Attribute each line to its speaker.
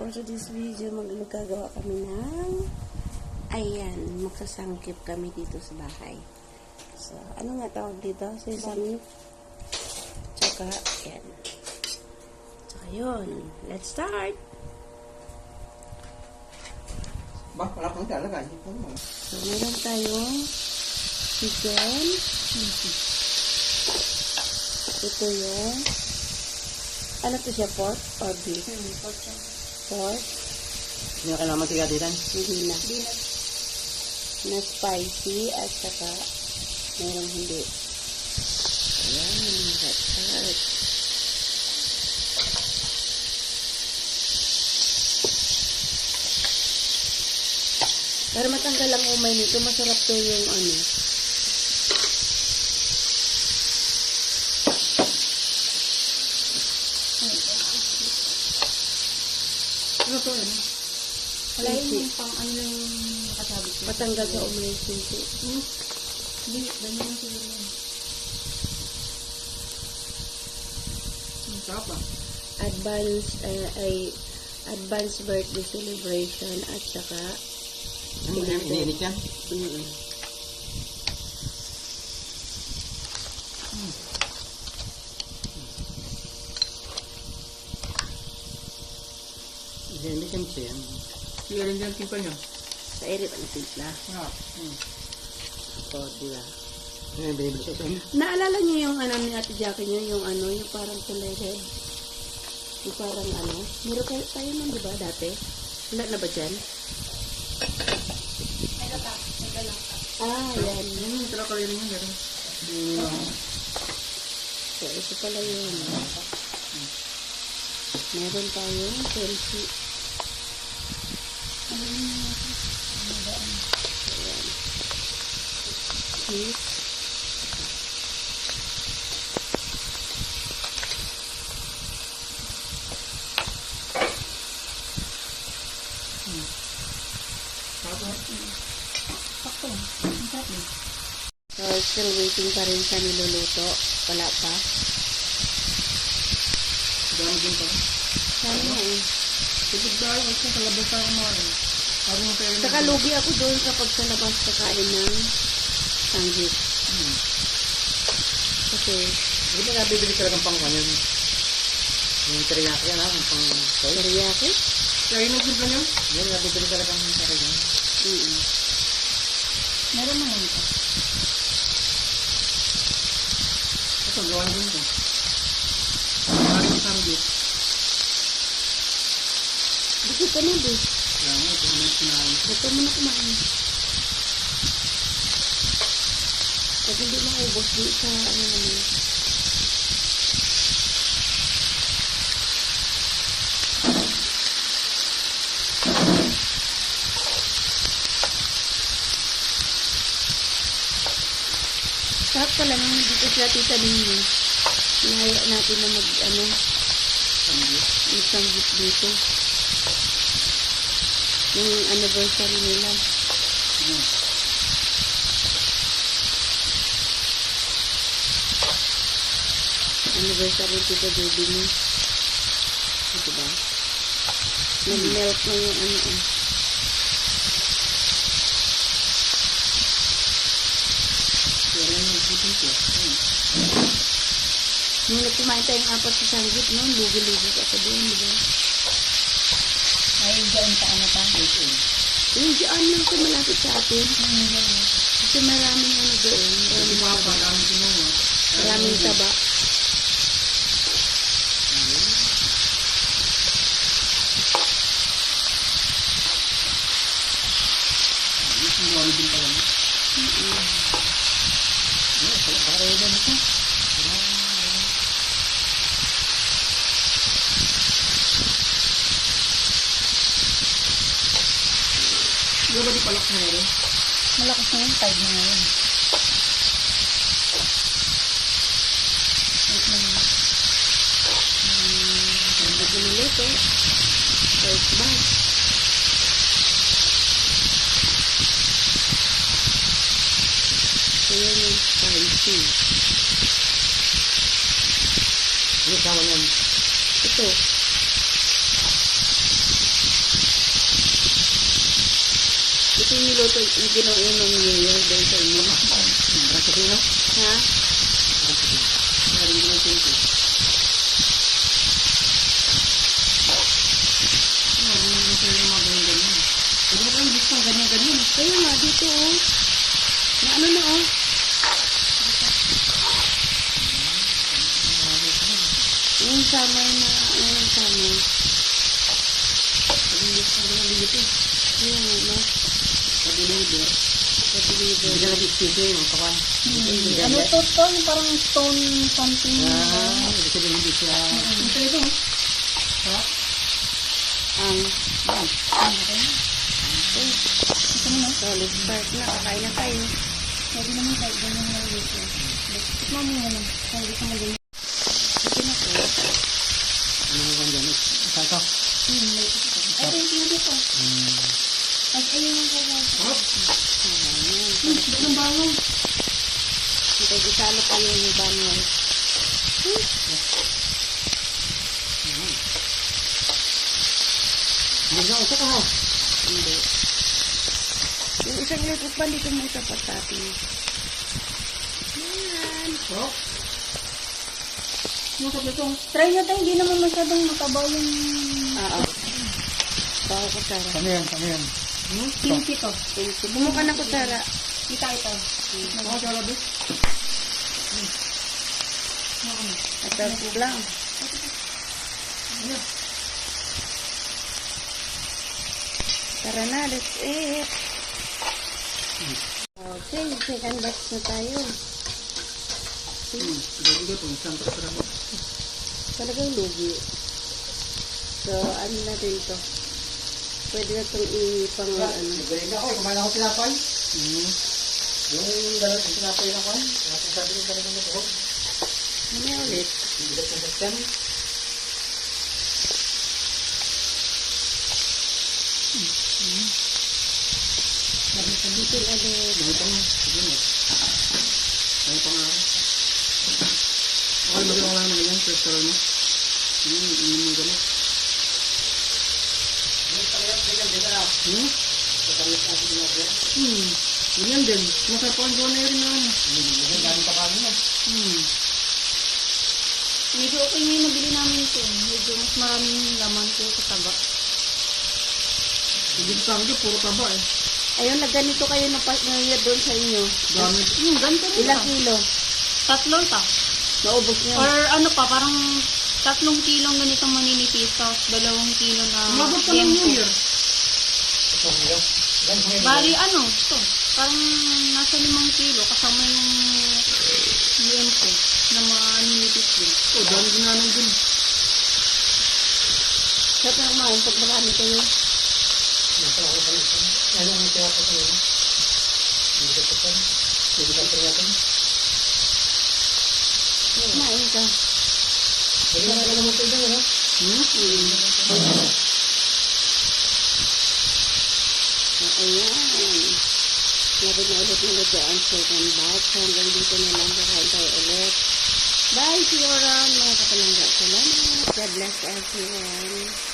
Speaker 1: for today's video, magagawa kami ng ayan, magsasangkip kami dito sa bahay. So, ano nga tawag dito? Sesame. Tsaka, ayan. Tsaka yun. Let's start!
Speaker 2: Ba, wala pang talaga.
Speaker 1: So, meron tayong chicken. Ito yung ano to siya, pork or beef? Pork.
Speaker 2: Hindi na kailangan magsigatitan.
Speaker 1: Hindi na. Na spicy at saka merong hindi. Ayan, let's start. Para matanggal ang umay nito, masarap to yung ano.
Speaker 2: Ano to yun?
Speaker 3: Wala yung pang ano yung nakasabi ko.
Speaker 1: Matanggal sa umay nito.
Speaker 3: Hindi, ganyan lang siguro yun.
Speaker 2: Ang sarap ah.
Speaker 1: Advance birthday celebration at saka
Speaker 2: Ano yan? Iniinit yan? Iniinit yan siya. Sige rin dyan tipa niya.
Speaker 1: sa eret ang timpla.
Speaker 2: Ah.
Speaker 1: So, diba?
Speaker 2: Yan, binibili sa ito.
Speaker 1: Naalala niyo yung ano ni Ate Jackie niyo, yung ano, yung parang kulay red? Yung parang ano? Meron tayo nun, diba, dati? Wala na ba dyan? Ah, yan.
Speaker 2: Talaga rin yun. Meron.
Speaker 1: So, ito pala yun. Meron tayong selfie. Ayan. Cheese.
Speaker 3: Sakto. Ang sarap eh.
Speaker 1: So, still waiting pa rin sa niluluto. Wala pa.
Speaker 2: Dami din pa.
Speaker 1: Sana eh.
Speaker 2: Tubig dahil ako sa labas tayo mo eh. Habang kayo
Speaker 1: Saka lugi ako doon kapag sa labas kakain ng sanggit. Kasi,
Speaker 2: Hindi ba nabibili talagang pang kanyan? Yung teriyaki yan ha? Yung pang soy?
Speaker 1: teriyaki?
Speaker 2: Kaya yun ang timpla niyo? Yan, nabibili talagang teriyaki.
Speaker 3: Meron naman ito.
Speaker 2: Ito, gawan din ito. Maraming sanggit.
Speaker 1: Gusto ko na din.
Speaker 2: Kaya mo, ito naman sinahin.
Speaker 1: Gusto mo na kumain. Pag hindi maubos di sa ano naman. Sarap pala nung dito sila tita ninyo. Inaya natin na mag ano,
Speaker 2: Sanggit.
Speaker 1: mag-sanggit dito. Yung anniversary nila. Anniversary Tito Baby mo. Diba? Nag-melt na yung ano eh.
Speaker 2: Kaya yan yung putin ko.
Speaker 1: Nung nagkumain tayong apat sa sanggit, no? Lugi-lugi ka sa doon, diba?
Speaker 3: Ay, dyan pa ano pa.
Speaker 1: Yung dyan lang sa malapit sa atin. Kasi maraming ano doon.
Speaker 2: Kasi
Speaker 1: Maraming
Speaker 2: papa,
Speaker 1: taba.
Speaker 2: dami kinuha.
Speaker 1: Maraming taba.
Speaker 2: Yung gawan din pala. Para yun na ito. Di ba di palak na yun?
Speaker 3: Malakas na yung tide na ngayon. Wait lang.
Speaker 1: Ang bago nilito. First batch. So, yan yung spicy.
Speaker 2: Ano sama yan?
Speaker 1: Ito. Ito yung niluto, yung ginainom niyo yun doon sa inyo.
Speaker 2: Parang sa sino?
Speaker 1: Ha?
Speaker 2: Meron din ang pinto.
Speaker 3: Hindi ko lang gusto ng ganyan-ganyan.
Speaker 1: Kaya nga, dito oh. Na ano na oh. Yung summer na, yung summer. Pag-ilis na lang dito. Kaya nga, no? Pag-deliver. Pag-deliver.
Speaker 2: Hindi ka nag-excuse yung kapan.
Speaker 3: Ano to? Yung parang stone something.
Speaker 2: Ibig sabihin hindi siya...
Speaker 3: Ito ito.
Speaker 1: Ang,
Speaker 3: Ito mo na.
Speaker 1: solid start na. Kakain na tayo.
Speaker 3: Pwede naman kahit ganyan na dito. Tikman mo nga lang. Kung hindi ka magaling.
Speaker 1: Sige na po.
Speaker 2: Ano mo kang dyan? Isa ito?
Speaker 3: Ay, ito yung pinag ito. Ay, ayun yung kaya. Ba't ang bangon?
Speaker 1: Ito, isalo pa yung banwal.
Speaker 2: Hindi na usap ako.
Speaker 1: Hindi. Yung isang luto pa, dito mo isa patati. Yan.
Speaker 2: Oh?
Speaker 3: Yung sabi ko, try na tayo. Hindi naman masyadong matabaw yung
Speaker 1: Oo. Bawa kutsara.
Speaker 2: Kami yan.
Speaker 3: kimchi to.
Speaker 1: Bumuka ng kutsara.
Speaker 3: Kita ito.
Speaker 2: Ako sa labi.
Speaker 1: At tapos lang. Tara na, let's eat. Okay, second batch na tayo.
Speaker 2: Hindi po, isang kasara mo.
Speaker 1: Talagang lugi. So, ano natin to? Pwede na itong ipang ano.
Speaker 2: Galing ako, kumain ako tinapay. Yung galang yung tinapay na kuhan. Sabi ko galang na po.
Speaker 1: Ano ulit?
Speaker 2: Hindi ko sa sasyan.
Speaker 1: Dito ulit.
Speaker 2: Dahil pa nga. Sige mo. Dahil pa nga. Okay, magalang lang naman yan. Cholesterol mo. Inom mo gamot. Ganyan din. Masarap ang doon na rin naman. Ganyan pa kami na.
Speaker 3: Medyo okay na yung nabili namin ito. Medyo mas maraming laman ko sa taba.
Speaker 2: Hindi sa akin, puro taba eh.
Speaker 1: Ayun, nagganito kayo na doon sa inyo.
Speaker 2: Dami.
Speaker 3: Ganito rin
Speaker 1: Ilang
Speaker 3: ba?
Speaker 1: kilo?
Speaker 3: 3 ta.
Speaker 1: Naubos niyo?
Speaker 3: Or ano pa, parang 3 kilong ganitong maninipis, tapos 2 kilo na
Speaker 2: Umabot pa ng New Year.
Speaker 3: Bali, ano, ito. Parang nasa 5 kilo, kasama yung UMP na maninipis din.
Speaker 2: Oh, dami ginanong din.
Speaker 1: Sa mga pag marami kayo.
Speaker 2: Ano ang kaya pa sa'yo? Hindi ka pa sa'yo. Hindi ka pa natin.
Speaker 1: Kumain ka.
Speaker 2: Hindi ka naman ito doon, ano?
Speaker 1: Ayan. Labot na ulit nito ang second batch. Hanggang dito na lang kakain tayo ulit. Bye, see you around mga kapalangga. Salamat. God bless everyone.